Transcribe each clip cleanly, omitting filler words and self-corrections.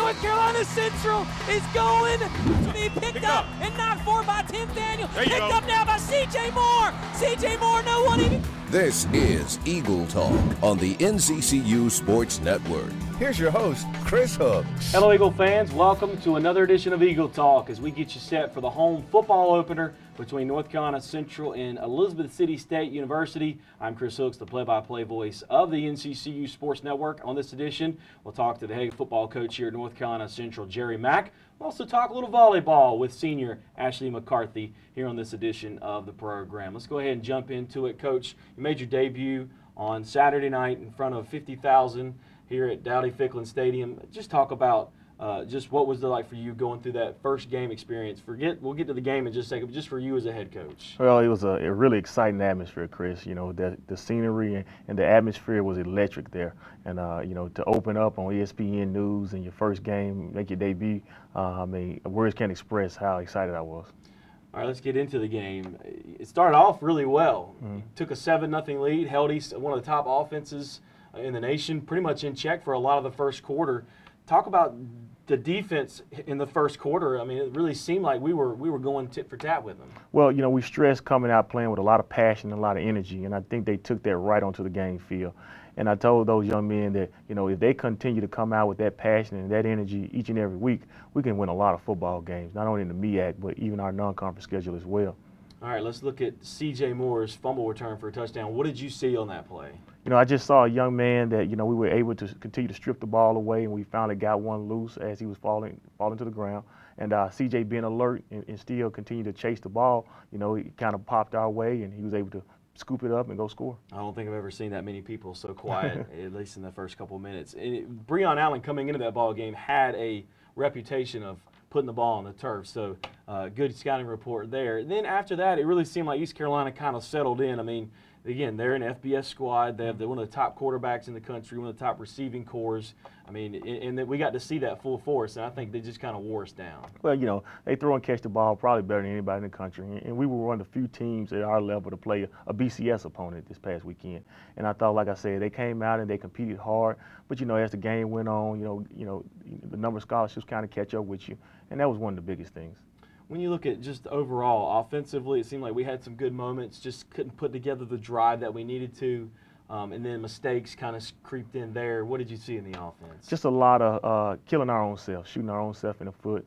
North Carolina Central is going to be picked up and knocked for by Tim Daniel. Picked up now by C.J. Moore. C.J. Moore, no one even. This is Eagle Talk on the NCCU Sports Network. Here's your host, Chris Hooks. Hello, Eagle fans. Welcome to another edition of Eagle Talk as we get you set for the home football opener between North Carolina Central and Elizabeth City State University. I'm Chris Hooks, the play-by-play voice of the NCCU Sports Network. On this edition, we'll talk to the head football coach here at North Carolina Central, Jerry Mack. We'll also talk a little volleyball with senior Ashley McCarthy here on this edition of the program. Let's go ahead and jump into it. Coach, you made your debut on Saturday night in front of 50,000 here at Dowdy-Ficklin Stadium. Just talk about just what was it like for you going through that first game experience. We'll get to the game in just a second, but just for you as a head coach. Well, it was a really exciting atmosphere, Chris. You know, the scenery and the atmosphere was electric there. And, you know, to open up on ESPN News and your first game, make your debut, I mean, words can't express how excited I was. All right, let's get into the game. It started off really well. Took a 7-0 lead, held one of the top offenses in the nation, pretty much in check for a lot of the first quarter. Talk about the defense in the first quarter. I mean, it really seemed like we were going tit for tat with them. Well, you know, we stressed coming out playing with a lot of passion and a lot of energy, and I think they took that right onto the game field. And I told those young men that, you know, if they continue to come out with that passion and that energy each and every week, we can win a lot of football games, not only in the MEAC, but even our non-conference schedule as well. All right, let's look at C.J. Moore's fumble return for a touchdown. What did you see on that play? You know, I just saw a young man that, you know, we were able to continue to strip the ball away, and we finally got one loose as he was falling to the ground. And C.J. being alert and still continue to chase the ball, you know, he kind of popped our way, and he was able to scoop it up and go score. I don't think I've ever seen that many people so quiet, at least in the first couple of minutes. Breon Allen coming into that ball game had a reputation of putting the ball on the turf, so good scouting report there. And then after that, it really seemed like East Carolina kind of settled in. I mean, again, they're an FBS squad. They have one of the top quarterbacks in the country, one of the top receiving cores. I mean, and we got to see that full force, and I think they just kind of wore us down. Well, you know, they throw and catch the ball probably better than anybody in the country, and we were one of the few teams at our level to play a BCS opponent this past weekend. And I thought, like I said, they came out and they competed hard, but, you know, as the game went on, you know, the number of scholarships kind of catch up with you, and that was one of the biggest things. When you look at just overall, offensively, it seemed like we had some good moments, just couldn't put together the drive that we needed to, and then mistakes kind of creeped in there. What did you see in the offense? Just a lot of killing our own self, shooting our own self in the foot.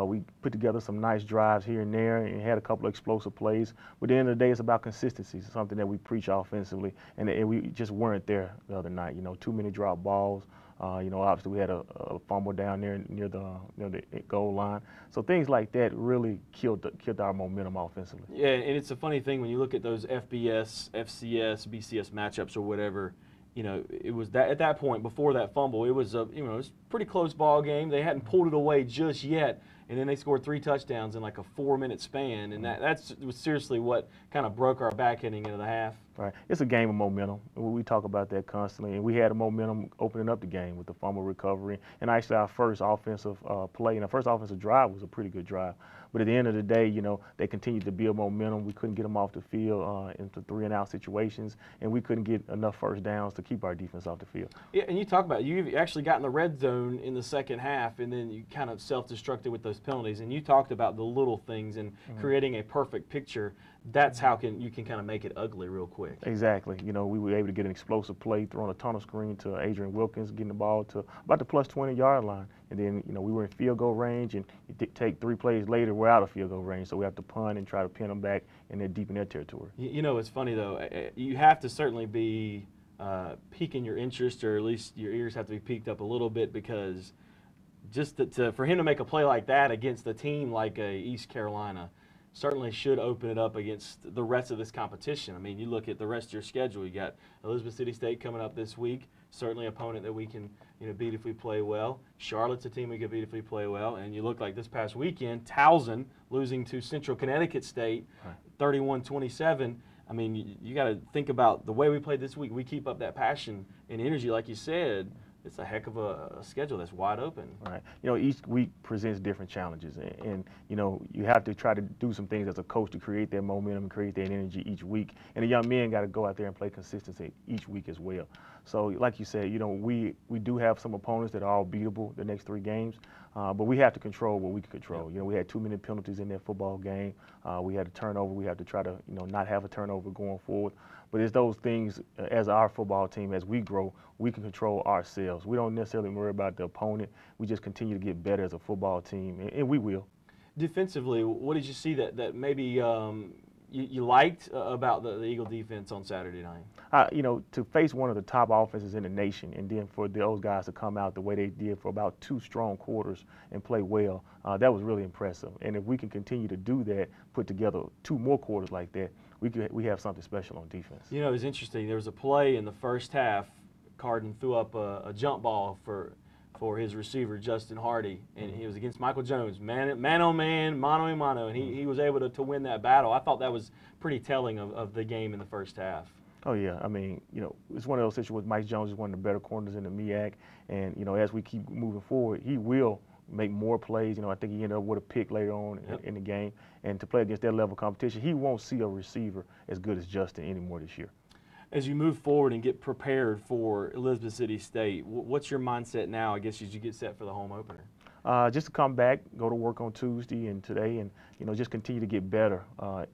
We put together some nice drives here and there and had a couple of explosive plays. But at the end of the day, it's about consistency, something that we preach offensively, and we just weren't there the other night. You know, too many drop balls. You know, obviously we had a fumble down there near the goal line. So things like that really killed our momentum offensively. Yeah, and it's a funny thing when you look at those FBS, FCS, BCS matchups or whatever. You know, it was that at that point before that fumble, it was a it was a pretty close ball game. They hadn't pulled it away just yet, and then they scored 3 touchdowns in like a 4-minute span, and that was seriously what kind of broke our back heading into the half. Right, it's a game of momentum. We talk about that constantly, and we had a momentum opening up the game with the fumble recovery, and actually our first offensive play and our first offensive drive was a pretty good drive. But at the end of the day, you know, they continued to build momentum. We couldn't get them off the field into 3-and-out situations, and we couldn't get enough first downs to keep our defense off the field. Yeah, and you talk about you actually got in the red zone in the second half, and then you kind of self-destructed with those penalties. And you talked about the little things and creating a perfect picture. That's how you can kind of make it ugly real quick. Exactly. You know, we were able to get an explosive play, throwing a tunnel screen to Adrian Wilkins, getting the ball to about the plus 20-yard line. And then, you know, we were in field goal range, and you take 3 plays later, we're out of field goal range. So we have to punt and try to pin them back, and they're deep in their territory. You know, it's funny, though. You have to certainly be piquing your interest, or at least your ears have to be peaked up a little bit, because just for him to make a play like that against a team like East Carolina certainly should open it up against the rest of this competition. I mean, you look at the rest of your schedule. You got Elizabeth City State coming up this week, certainly an opponent that we can beat if we play well. Charlotte's a team we can beat if we play well. And you look like this past weekend, Towson losing to Central Connecticut State, 31-27. I mean, you got to think about the way we played this week. We keep up that passion and energy, like you said. it's a heck of a schedule that's wide open. Right. You know, each week presents different challenges, and you know, you have to try to do some things as a coach to create that momentum and create that energy each week. And the young men got to go out there and play consistency each week as well. So, like you said, you know, we do have some opponents that are all beatable the next 3 games, but we have to control what we can control. You know, we had too many penalties in that football game. We had a turnover. We have to try to, you know, not have a turnover going forward. But it's those things, as our football team, as we grow, we can control ourselves. We don't necessarily worry about the opponent. We just continue to get better as a football team, and we will. Defensively, what did you see that maybe you liked about the Eagle defense on Saturday night? You know, to face one of the top offenses in the nation, and then for those guys to come out the way they did for about 2 strong quarters and play well, that was really impressive. And if we can continue to do that, put together 2 more quarters like that, we have something special on defense. You know, it was interesting. There was a play in the first half. Carden threw up a jump ball for his receiver, Justin Hardy, and he was against Michael Jones, man on man, mano a mano, and he was able to win that battle. I thought that was pretty telling of the game in the first half. Oh, yeah. I mean, you know, it's one of those situations. Mike Jones is one of the better corners in the MEAC, and, you know, as we keep moving forward, he will make more plays. You know, I think he ended up with a pick later on in the game, and to play against that level of competition, he won't see a receiver as good as Justin anymore this year. As you move forward and get prepared for Elizabeth City State, what's your mindset now, I guess, as you get set for the home opener? Just to come back, go to work on Tuesday and today, and, you know, just continue to get better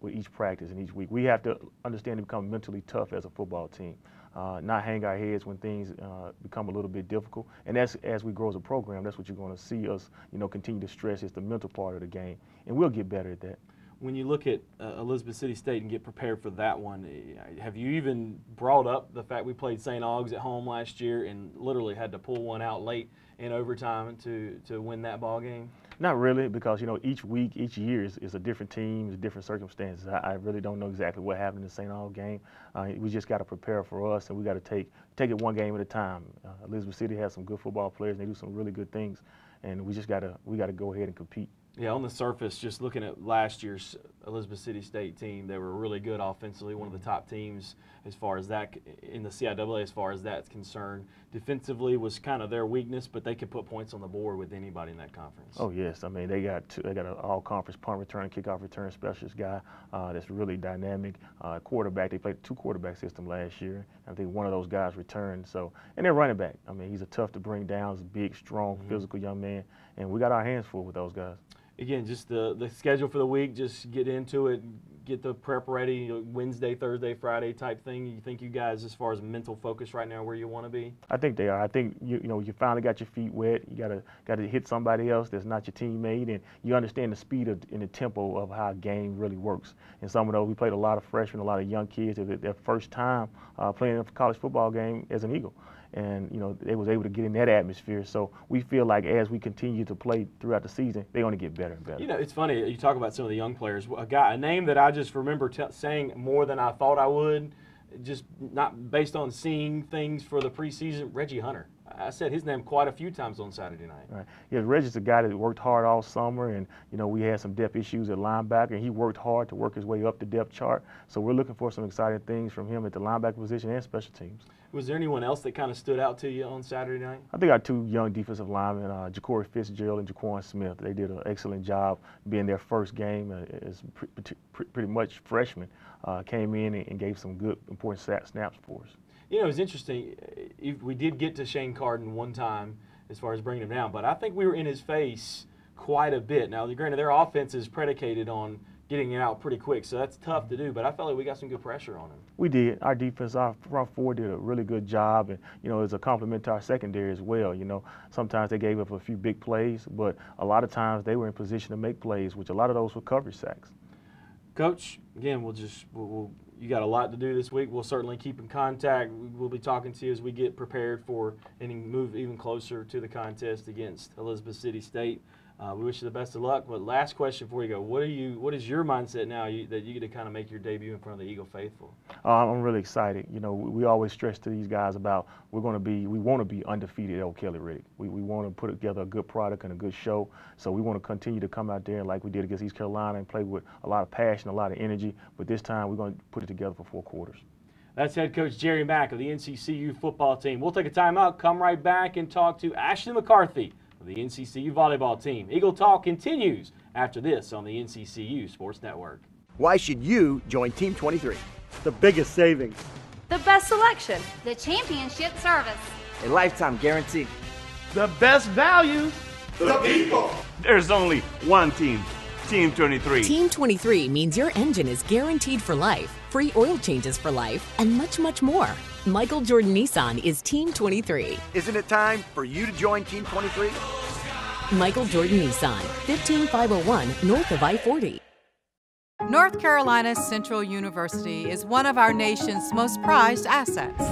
with each practice and each week. We have to understand to become mentally tough as a football team, not hang our heads when things become a little bit difficult. And that's, as we grow as a program, that's what you're going to see us, you know, continue to stress is the mental part of the game, and we'll get better at that. When you look at Elizabeth City State and get prepared for that one, have you even brought up the fact we played St. Aug's at home last year and literally had to pull one out late in overtime to win that ball game? Not really, because, you know, each week, each year is a different team, different circumstances. I really don't know exactly what happened in the St. Aug's game. We just got to prepare for us, and we got to take it one game at a time. Elizabeth City has some good football players, and they do some really good things, and we got to go ahead and compete. Yeah, on the surface, just looking at last year's Elizabeth City State team, they were really good offensively, one of the top teams as far as that in the CIAA as far as that's concerned. Defensively was kind of their weakness, but they could put points on the board with anybody in that conference. Oh yes, I mean they got an all-conference punt return, kickoff return specialist guy that's really dynamic. Quarterback, they played a 2-quarterback system last year. I think one of those guys returned. So, and their running back, I mean he's a tough to bring down, he's a big, strong, physical young man, and we got our hands full with those guys. Again, just the schedule for the week, just get into it, get the prep ready, you know, Wednesday, Thursday, Friday type thing. You think you guys, as far as mental focus right now, where you want to be? I think they are. I think you know you finally got your feet wet. You gotta hit somebody else that's not your teammate, and you understand the speed and the tempo of how a game really works. And some of those, we played a lot of freshmen, a lot of young kids at their first time playing a college football game as an Eagle. And, you know, they was able to get in that atmosphere. So we feel like as we continue to play throughout the season, they're going to get better and better. You know, it's funny, you talk about some of the young players. A name that I just remember saying more than I thought I would, just not based on seeing things for the preseason, Reggie Hunter. I said his name quite a few times on Saturday night. Right. Yeah, Reggie's a guy that worked hard all summer, and, you know, we had some depth issues at linebacker, and he worked hard to work his way up the depth chart. So we're looking for some exciting things from him at the linebacker position and special teams. Was there anyone else that kind of stood out to you on Saturday night? I think our 2 young defensive linemen, Ja'Cory Fitzgerald and Jaquan Smith, they did an excellent job being their first game as pretty much freshmen, came in and gave some good, important snaps for us. You know, it was interesting. We did get to Shane Carden one time as far as bringing him down, but I think we were in his face quite a bit. Now, granted, their offense is predicated on getting it out pretty quick, so that's tough to do, but I felt like we got some good pressure on him. We did. Our defense, our front four did a really good job, and, you know, it's a compliment to our secondary as well. You know, sometimes they gave up a few big plays, but a lot of times they were in position to make plays, which a lot of those were coverage sacks. Coach, again, you got a lot to do this week. We'll certainly keep in contact. We'll be talking to you as we get prepared for and move even closer to the contest against Elizabeth City State. We wish you the best of luck. But last question before you go, what is your mindset now that you get to kind of make your debut in front of the Eagle faithful? I'm really excited. You know, we always stress to these guys about we want to be undefeated at O'Kelly-Riddick. We want to put together a good product and a good show. So we want to continue to come out there like we did against East Carolina and play with a lot of passion, a lot of energy. But this time we're going to put it together for 4 quarters. That's head coach Jerry Mack of the NCCU football team. We'll take a timeout, come right back, and talk to Ashley McCarthy of the NCCU volleyball team. Eagle Talk continues after this on the NCCU Sports Network. Why should you join Team 23? The biggest savings. The best selection. The championship service. A lifetime guarantee. The best values. The people. There's only one team. Team 23. Team 23 means your engine is guaranteed for life, free oil changes for life, and much, much more. Michael Jordan Nissan is Team 23. Isn't it time for you to join Team 23? Michael Jordan Nissan, 15501 north of I-40. North Carolina Central University is one of our nation's most prized assets.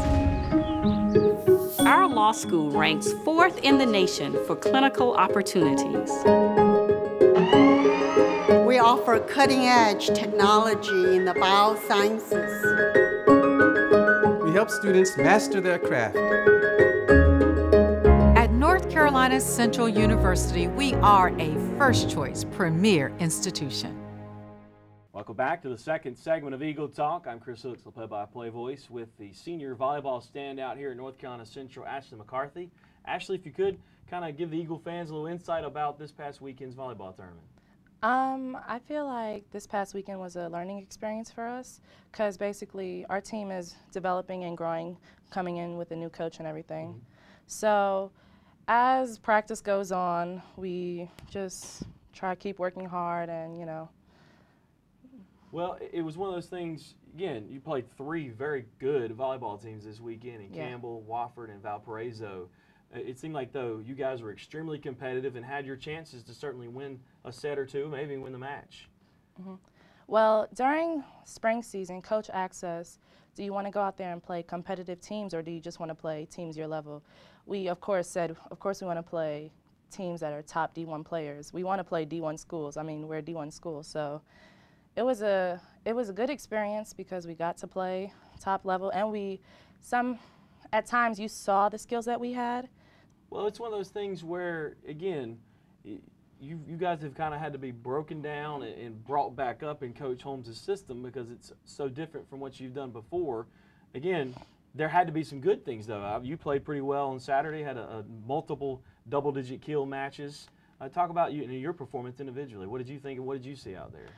Our law school ranks 4th in the nation for clinical opportunities. We offer cutting-edge technology in the biosciences. We help students master their craft. At North Carolina Central University, we are a first-choice premier institution. Welcome back to the second segment of Eagle Talk. I'm Chris Hooks, the play-by-play voice, with the senior volleyball standout here at North Carolina Central, Ashley McCarthy. Ashley, if you could kind of give the Eagle fans a little insight about this past weekend's volleyball tournament. I feel like this past weekend was a learning experience for us because basically our team is developing and growing, coming in with a new coach and everything. Mm-hmm. So as practice goes on, we just try to keep working hard and, you know. Well, it was one of those things, again, you played 3 very good volleyball teams this weekend in Campbell, Wofford, and Valparaiso. It seemed like, though, you guys were extremely competitive and had your chances to certainly win a set or two, maybe win the match. Mm-hmm. Well, during spring season, Coach asked us, do you want to go out there and play competitive teams or do you just want to play teams your level? We, of course, said, of course we want to play teams that are top D1 players. We want to play D1 schools. I mean, we're a D1 school, so it was a good experience because we got to play top level and at times you saw the skills that we had. Well, it's one of those things where, again, you guys have kind of had to be broken down and brought back up in Coach Holmes' system because it's so different from what you've done before. Again, there had to be some good things, though. You played pretty well on Saturday, had a multiple double-digit kill matches. Talk about your performance individually. What did you think and what did you see out there?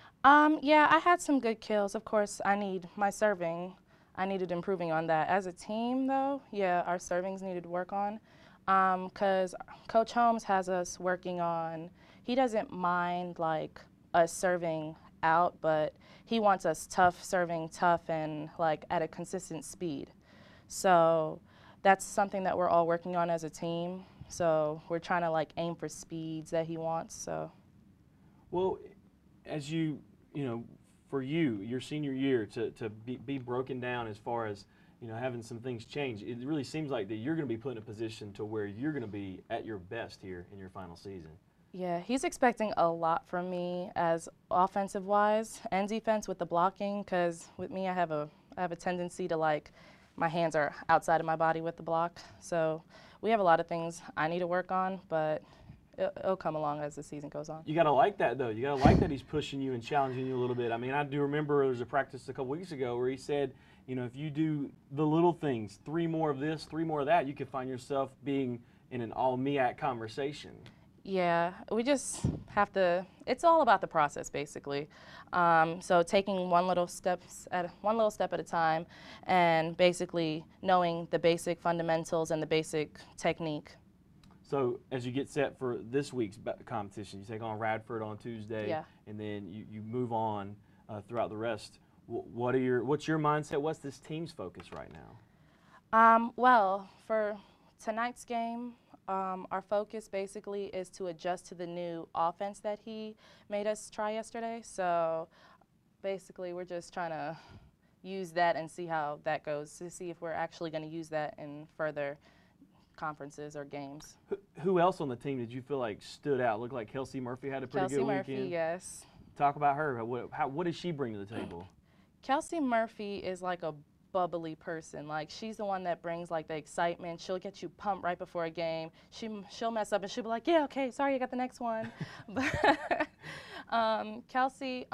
Yeah, I had some good kills. Of course, I needed improving on that. As a team, though, yeah, our servings needed to work on. Because Coach Holmes has us working on, he doesn't mind like us serving out, but he wants us serving tough and like at a consistent speed. So that's something that we're all working on as a team. So we're trying to like aim for speeds that he wants. So, well, as you know, for you, your senior year to be broken down as far as having some things change, it really seems like that you're going to be put in a position to where you're going to be at your best here in your final season. Yeah, he's expecting a lot from me as offensive-wise and defense with the blocking, because with me I have a tendency to like my hands are outside of my body with the block. So we have a lot of things I need to work on, but it'll come along as the season goes on. You got to like that, though. You got to like that he's pushing you and challenging you a little bit. I mean, I do remember there was a practice a couple weeks ago where he said, if you do the little things, 3 more of this, 3 more of that, you could find yourself being in an all-MEAC conversation. Yeah, we just have to, it's all about the process, basically. So taking one little step at a time and basically knowing the basic fundamentals and the basic technique. So as you get set for this week's competition, you take on Radford on Tuesday, and then you move on throughout the rest. What's your mindset? What's this team's focus right now? Well, for tonight's game, our focus basically is to adjust to the new offense that he made us try yesterday. So basically we're just trying to use that and see how that goes, to see if we're actually going to use that in further conferences or games. Who else on the team did you feel like stood out? Looked like Kelsey Murphy had a pretty good weekend. Kelsey Murphy, yes. Talk about her. What does she bring to the table? Kelsey Murphy is like a bubbly person. Like, she's the one that brings like the excitement. She'll get you pumped right before a game. She'll mess up and she'll be like, yeah, okay, sorry, I got the next one. But Kelsey,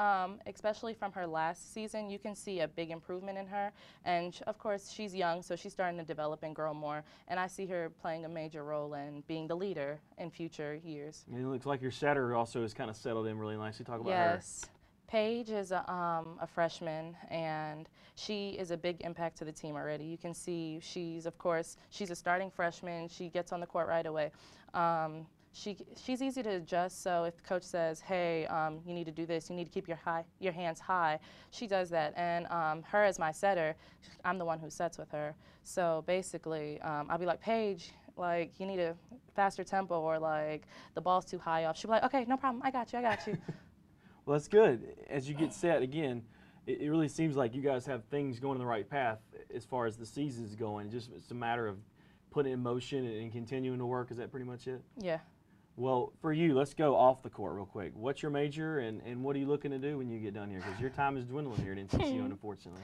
especially from her last season, you can see a big improvement in her. And of course, she's young, so she's starting to develop and grow more. And I see her playing a major role in being the leader in future years. And it looks like your setter also has kind of settled in really nicely. Talk about her. Yes. Paige is a freshman, and she is a big impact to the team already. You can see she's a starting freshman. She gets on the court right away. She's easy to adjust, so if the coach says, hey, you need to do this, you need to keep your hands high, she does that. And her as my setter, I'm the one who sets with her. So basically, I'll be like, Paige, like, you need a faster tempo, or like, the ball's too high off. She'll be like, okay, no problem, I got you. Well, that's good. As you get set, again, it really seems like you guys have things going in the right path as far as the season's going. It's a matter of putting it in motion and continuing to work. Is that pretty much it? Yeah. Well, for you, let's go off the court real quick. What's your major, and what are you looking to do when you get done here? Because your time is dwindling here at NCCU, unfortunately.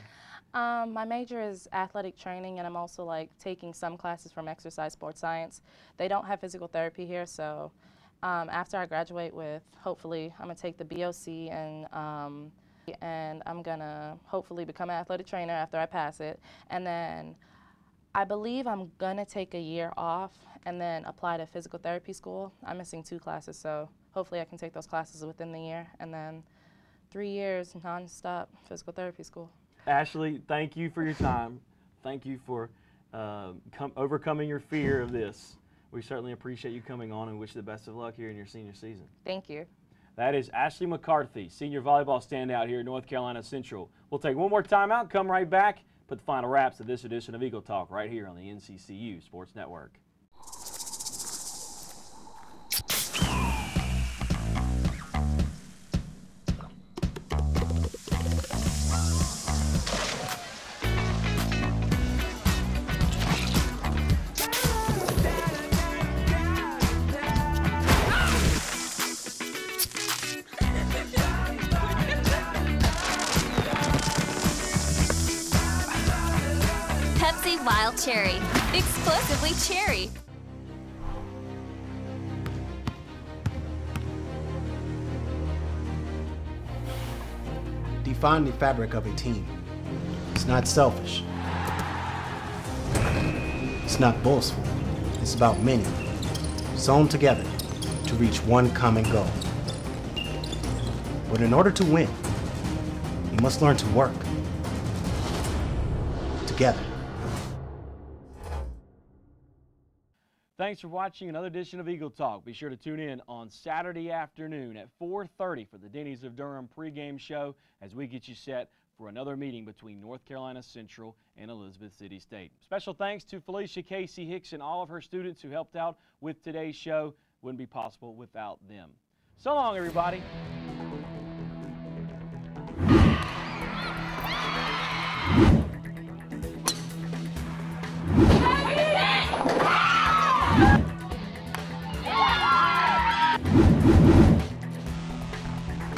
My major is athletic training, and I'm also taking some classes from exercise sports science. They don't have physical therapy here, so after I graduate with, hopefully, I'm going to take the BOC, and I'm going to hopefully become an athletic trainer after I pass it. And then I believe I'm going to take a year off and then apply to physical therapy school. I'm missing 2 classes, so hopefully I can take those classes within the year, and then 3 years nonstop physical therapy school. Ashley, thank you for your time. Thank you for overcoming your fear of this. We certainly appreciate you coming on and wish you the best of luck here in your senior season. Thank you. That is Ashley McCarthy, senior volleyball standout here at North Carolina Central. We'll take one more timeout, come right back, put the final wraps of this edition of Eagle Talk right here on the NCCU Sports Network. Wild Cherry, exclusively cherry. Define the fabric of a team. It's not selfish. It's not boastful. It's about many, sewn together to reach one common goal. But in order to win, you must learn to work together. Thanks for watching another edition of Eagle Talk. Be sure to tune in on Saturday afternoon at 4:30 for the Denny's of Durham pregame show as we get you set for another meeting between North Carolina Central and Elizabeth City State. Special thanks to Felecia, Casey-Hicks, and all of her students who helped out with today's show. Wouldn't be possible without them. So long, everybody.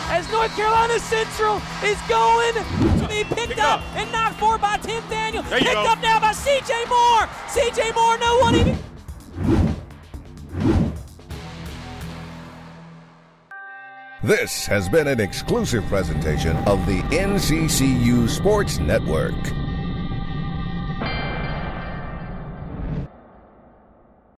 As North Carolina Central is going to be picked up and knocked for by Tim Daniel. Picked up now by C.J. Moore. C.J. Moore, no one even. This has been an exclusive presentation of the NCCU Sports Network.